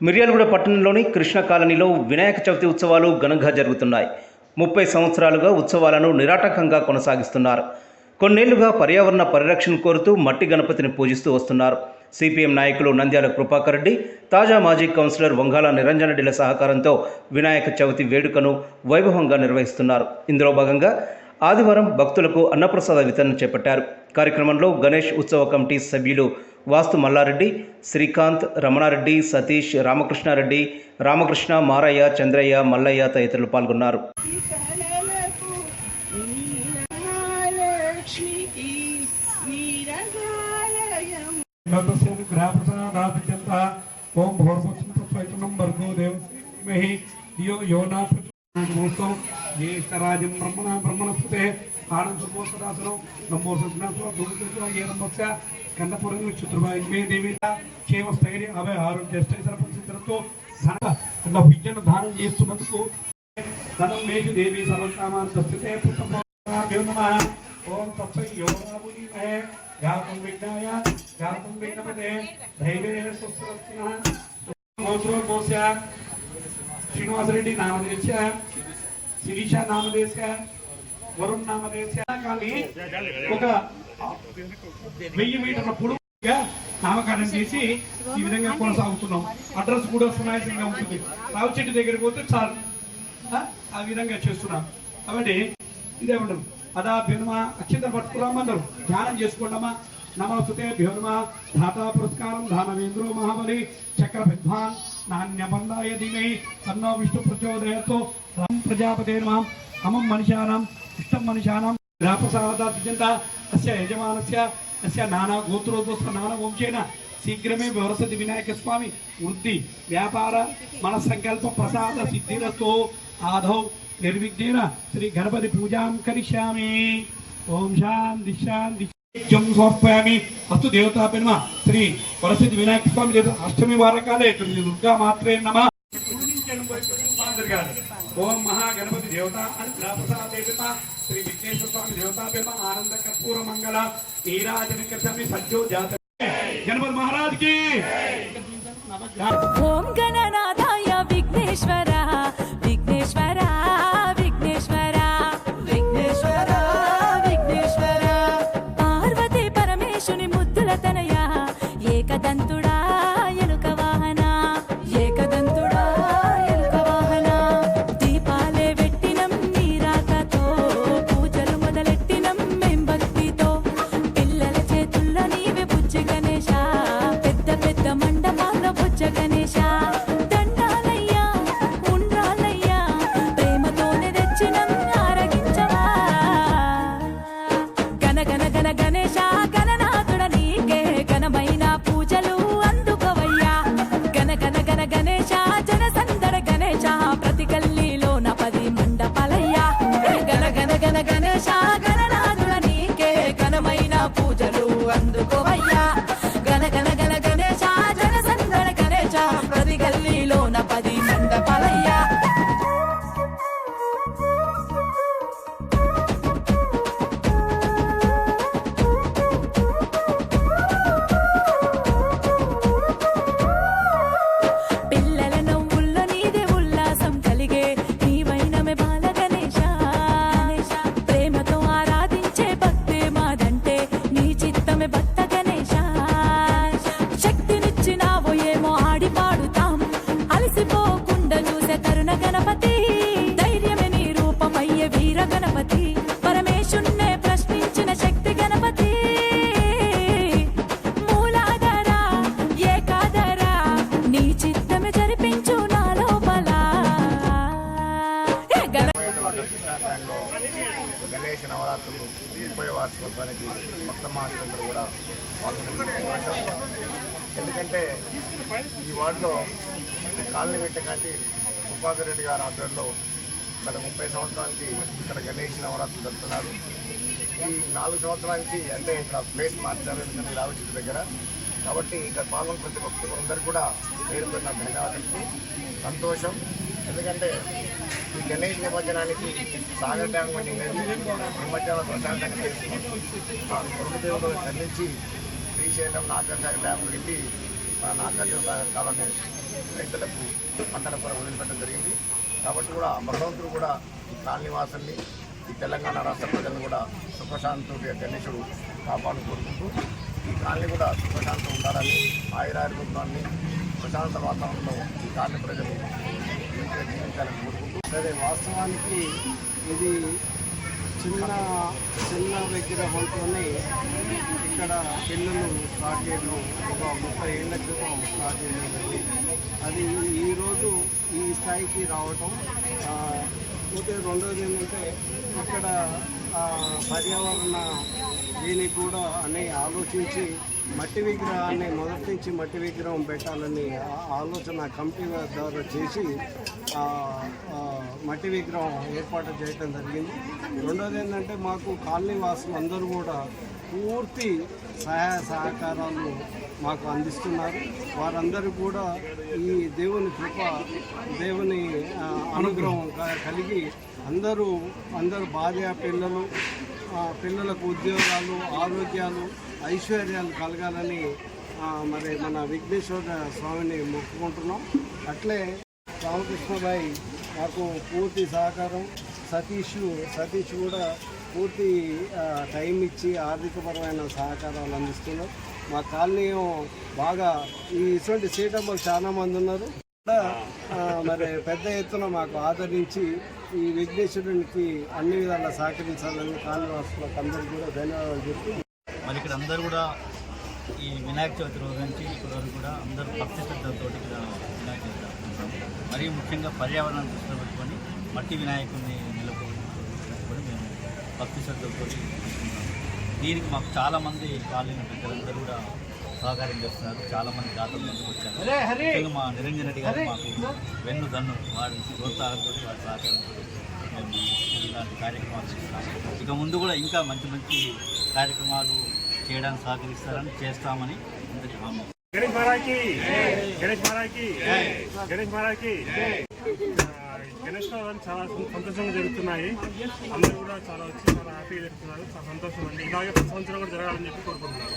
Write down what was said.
మిర్యాలగూడ పట్టణంలోని కృష్ణ కాలనీలో వినాయక చవితి ఉత్సవాలు ఘనంగా జరుగుతున్నాయి. 30 సంవత్సరాలుగా ఉత్సవాలను నిరాటంకంగా కొనసాగిస్తున్నారు. కొన్నేళ్లుగా పర్యావరణ పరిరక్షణ కోరుతూ మట్టి గణపతిని పూజిస్తూ వస్తున్నారు. సిపిఎం నాయకులు నంద్యాల కృపాకర్ రెడ్డి, తాజా మాజీ కౌన్సిలర్ వంగాల నిరంజన్ రెడ్డిల సహకారంతో వినాయక చవితి వేడుకను వైభవంగా నిర్వహిస్తున్నారు. ఇందులో భాగంగా ఆదివారం భక్తులకు అన్నప్రసాద వితరణ చేపట్టారు. కార్యక్రమంలో గణేష్ ఉత్సవ కమిటీ సభ్యులు వాస్తు మల్లారెడ్డి, శ్రీకాంత్, రమణారెడ్డి, సతీష్, రామకృష్ణారెడ్డి, రామకృష్ణ, మారయ్య, చంద్రయ్య, మల్లయ్య తదితరులు పాల్గొన్నారు. కన్నపురం చతుర్భాగ్యమే దేవి క్షేమ స్థైర్య అభయ ఆరోగ్య స్థైర్యతో విద్యను దానం చేస్తున్నందుకు ధనం మేషు దేవి సర్వకామార్థస్థితే ఓం తత్సై యోగామునిమహే జాతం విఘ్నాయ జాతం విఘ్నపదే ధైర్యేణ స్వస్తిరత్నః గోత్రోద్భవస్య శ్రీనివాసరెడ్డి నామదేశ శిరీష నామదేశ వరుణ్ నామదేశ కానీ ఒక 1000 మీటర్ల పొడవుగా నామకరణం చేసి ఈ విధంగా కొనసాగుతున్నాం. అడ్రస్ కూడా సునాయాసంగా ఉంటుంది. రావు చెట్టు దగ్గరికి పోతే చాలు, ఆ విధంగా చేస్తున్నాం. కాబట్టి ఇదేమంటారు అదాభ్యునమా అక్షంతలు పట్టుకురామన్నారు, ధ్యానం చేసుకోండమా. నమస్తే భ్యోనమా ధాతా పురస్కారం ధానవేంద్రో మహాబలి చక్ర విద్వాన్ నాణ్యబంధాయ ధీమహి తన్నో విష్ణు ప్రచోదయాత్. ప్రజాపతే నమః. అమం మనిషానాం ఇష్టం మనిషానాం గ్రాపసావదాత్యంత అస్య యజమానస్య అస్య నానా గోత్రోద్భవ నానా వంశేన శీఘ్రమే వరసతి వినాయక స్వామి వృద్ధి వ్యాపార మనస్సంకల్ప ప్రసాద సిద్ధిరతో ఆదౌ నిర్విఘ్నేన శ్రీ గణపతి పూజాం కరిష్యామి. ఓం శాంతి శాంతి సమర్పయామి. అస్తు దేవతాపై నమః. శ్రీ వరసతి వినాయక స్వామి అష్టమి వారకాలే దుర్గా మాత్రే నమః. ఓం మహాగణపతి దేవత శ్రీ విఘ్నేశ్వర స్వామి దేవతా ఆనంద కర్పూర మంగళ నీరాజనిక స్వామి సజ్జో జాత గణపతి మహారాజ్ కి. ఓం గణనాథాయ విఘ్నేశ్వర విఘ్నేశ్వర విఘ్నేశ్వర విఘ్నేశ్వర విఘ్నేశ్వర పార్వతీ పరమేశుని ముద్దుల తనయ ఏకదంతుడా ఎలుక వాహన ఏకదంతుడా ఎలుక వాహన దీపాలే వెట్టినం నీరాకతో పూజలు మొదలెట్టినం మేం భక్తితో పిల్లల చేతుల్లో నీవే బుజ్జి గణేశ పెద్ద పెద్ద మండపాల బుజ్జ గణేశ దండాలయ్యా ఉండ్రాలయ్యా ప్రేమతోనే తెచ్చినం ఆరగించవా. గణ గణ గణ గణేశ గణనాథుడ నీకే ఘనమైన పూజలు అందుకోవయ్యా. గణ గణ గణ గణేశ జన సందడ గణేశ ప్రతి గల్లీలోన 10 మండపాలయ్యా. గణ గణ గణ గణేశ గణనాథుడ నీకే ఘనమైన పూజలు అందుకోవయ్యా. గణ గణ గణ గణేశ జన సందడ గణేశ ప్రతి గల్లీలోన 10 మండపాలయ్యా. పిల్లల నవ్వుల్లో నీదే ఉల్లాసం కలిగే నీవైనమే బాల గణేశ. ప్రేమతో ఆరాధించే భక్తే మాదంటే నీ చిత్తమే భక్త గణేశ. శక్తినిచ్చినావో ఏమో ఆడి పాడుతాం అలసిపోకుండా చూసే తరుణ గణపతి. ధైర్యమే నీ రూపమయ్యే వీర గణపతి పరమేశున్నే ప్రశ్నించిన శక్తి గణపతి. మూలాధార ఏకాధార నీ చిత్తమే జరిపించు నా లోపల. గణేష్ నవరాత్రులు 30వ వార్షికోత్సవానికి మొత్తం మాస్టర్లు కూడా పాల్గొన్నారు. ఎందుకంటే ఈ వార్డులో కాలనీ పెట్టకాటి కృపాకర్ రెడ్డి గారి ఆధ్వర్యంలో గత 30 సంవత్సరానికి ఇక్కడ గణేష్ నవరాత్రులు జరుపుతున్నారు. ఈ 4 సంవత్సరానికి అంటే ఇక్కడ ప్లేస్ మార్చారు ఎందుకంటే రావచ్చి దగ్గర. కాబట్టి ఇక్కడ పాల్గొన్న ప్రతి ఒక్కరికి కూడా పేరు పెట్టిన ధన్యవాదాలు, సంతోషం. ఎందుకంటే ఈ గణేష్ నిమజ్జనానికి సాగర్ డ్యామ్ వంటి నది నిమజ్జనం ప్రశాంతంగా చేసుకున్నాం. ప్రభుదేవులను ఖండించి శ్రీశైలం నాగార్జున డ్యామ్ పెట్టి నాగార్జున సాగర్ కావాలని రైతులకు పంటల పొర వదిలిపెట్టడం జరిగింది. కాబట్టి కూడా భగవంతుడు కూడా ఈ కాలనీ వాసుల్ని, ఈ తెలంగాణ రాష్ట్ర ప్రజలను కూడా సుఖశాంతితో గణేశుడు కాపాడు కోరుకుంటూ ఈ కాలనీ కూడా సుఖశాంతం ఉండాలని, ఆయురారోగ్యాన్ని ప్రశాంత వాతావరణంలో ఈ కాలనీ ప్రజలు జీవించాలని కోరుకుంటూ. సరే, వాస్తవానికి ఇది చిన్న విగ్రహంతోనే ఇక్కడ పిల్లలు స్టార్ట్ చేయడం ఒక 30 ఏళ్ల క్రితం స్టార్ట్ చేయడం జరిగింది. అది ఈరోజు ఈ స్థాయికి రావటం. పోతే రెండోది ఏంటంటే ఇక్కడ పర్యావరణ దీనికి కూడా అని ఆలోచించి మట్టి విగ్రహాన్ని మొదటి నుంచి మట్టి విగ్రహం పెట్టాలని ఆలోచన కమిటీ ద్వారా చేసి మట్టి విగ్రహం ఏర్పాటు చేయడం జరిగింది. రెండోది ఏంటంటే మాకు కాలనీ వాసులు అందరూ కూడా పూర్తి సహాయ సహకారాలు మాకు అందిస్తున్నారు. వారందరూ కూడా ఈ దేవుని కృప, దేవుని అనుగ్రహం కలిగి అందరూ భార్య పిల్లలకు ఉద్యోగాలు, ఆరోగ్యాలు, ఐశ్వర్యాలు కలగాలని మరి మన విఘ్నేశ్వర స్వామిని మొక్కుకుంటున్నాం. అట్లే రామకృష్ణబాయి మాకు పూర్తి సహకారం, సతీష్ కూడా పూర్తి టైం ఇచ్చి ఆర్థికపరమైన సహకారాలు అందిస్తున్నారు. మా కాలనీ బాగా ఇటువంటి సీటమ్మలు చాలా మంది ఉన్నారు. మరి పెద్ద ఎత్తున మాకు ఆదరించి ఈ విఘ్నేశ్వరునికి అన్ని విధాలా సహకరించాలని కాలనీవాసులకు అందరికీ కూడా ధన్యవాదాలు చెప్తూ, మరి ఇక్కడ అందరూ కూడా ఈ వినాయక చవితి రోజు నుంచి ఇప్పటి వరకు కూడా అందరూ భక్తి శ్రద్ధలతో ఇక్కడ వినాయక చవితి జరుపుకుంటాం. మరియు ముఖ్యంగా పర్యావరణాన్ని దృష్టిలో పెట్టుకొని మట్టి వినాయకుడిని నెలకొని మేము భక్తి శ్రద్ధలతో చేసుకుంటాం. దీనికి మాకు చాలామంది కాలనీ పెద్దలందరూ కూడా సహకారం చేస్తున్నారు. చాలామంది దాతలు ముందుకు వచ్చారు. ముఖ్యంగా మా నిరంజన్ రెడ్డి గారు మాకు వెన్నుదన్ను వారి ప్రోత్సాహంతో, వారి సహకారంతో మేము ఇలాంటి కార్యక్రమాలు చేస్తాము. ఇక ముందు కూడా ఇంకా మంచి మంచి కార్యక్రమాలు చేయడానికి సహకరిస్తారని చేస్తామని అందరికీ హామీ. గణేష్ మహారాజ్కి గణేష్ నవరాత్రులు చాలా సంతోషంగా జరుగుతున్నాయి. అందరూ కూడా చాలా వచ్చి చాలా హ్యాపీగా జరుగుతున్నారు. చాలా సంతోషం అండి. ఇలాగే ప్రతి సంవత్సరం కూడా జరగాలని చెప్పి కోరుకుంటున్నాను.